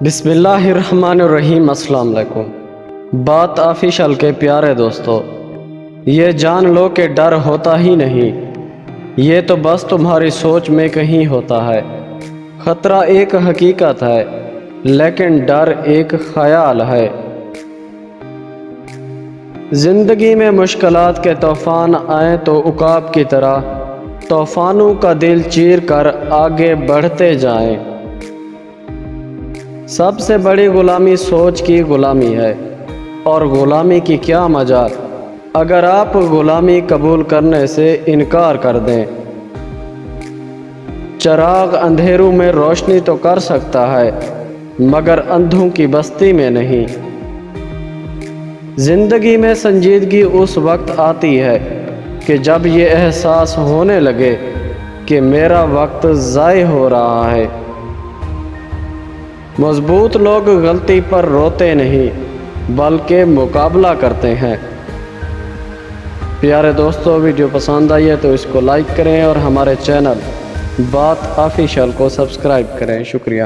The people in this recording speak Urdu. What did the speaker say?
بسم اللہ الرحمن الرحیم۔ السلام علیکم۔ بات آفیشل کے پیارے دوستو، یہ جان لو کہ ڈر ہوتا ہی نہیں، یہ تو بس تمہاری سوچ میں کہیں ہوتا ہے۔ خطرہ ایک حقیقت ہے لیکن ڈر ایک خیال ہے۔ زندگی میں مشکلات کے طوفان آئیں تو عقاب کی طرح طوفانوں کا دل چیر کر آگے بڑھتے جائیں۔ سب سے بڑی غلامی سوچ کی غلامی ہے، اور غلامی کی کیا مجال اگر آپ غلامی قبول کرنے سے انکار کر دیں۔ چراغ اندھیروں میں روشنی تو کر سکتا ہے مگر اندھوں کی بستی میں نہیں۔ زندگی میں سنجیدگی اس وقت آتی ہے کہ جب یہ احساس ہونے لگے کہ میرا وقت ضائع ہو رہا ہے۔ مضبوط لوگ غلطی پر روتے نہیں بلکہ مقابلہ کرتے ہیں۔ پیارے دوستو، ویڈیو پسند آئی ہے تو اس کو لائک کریں اور ہمارے چینل بات آفیشل کو سبسکرائب کریں۔ شکریہ۔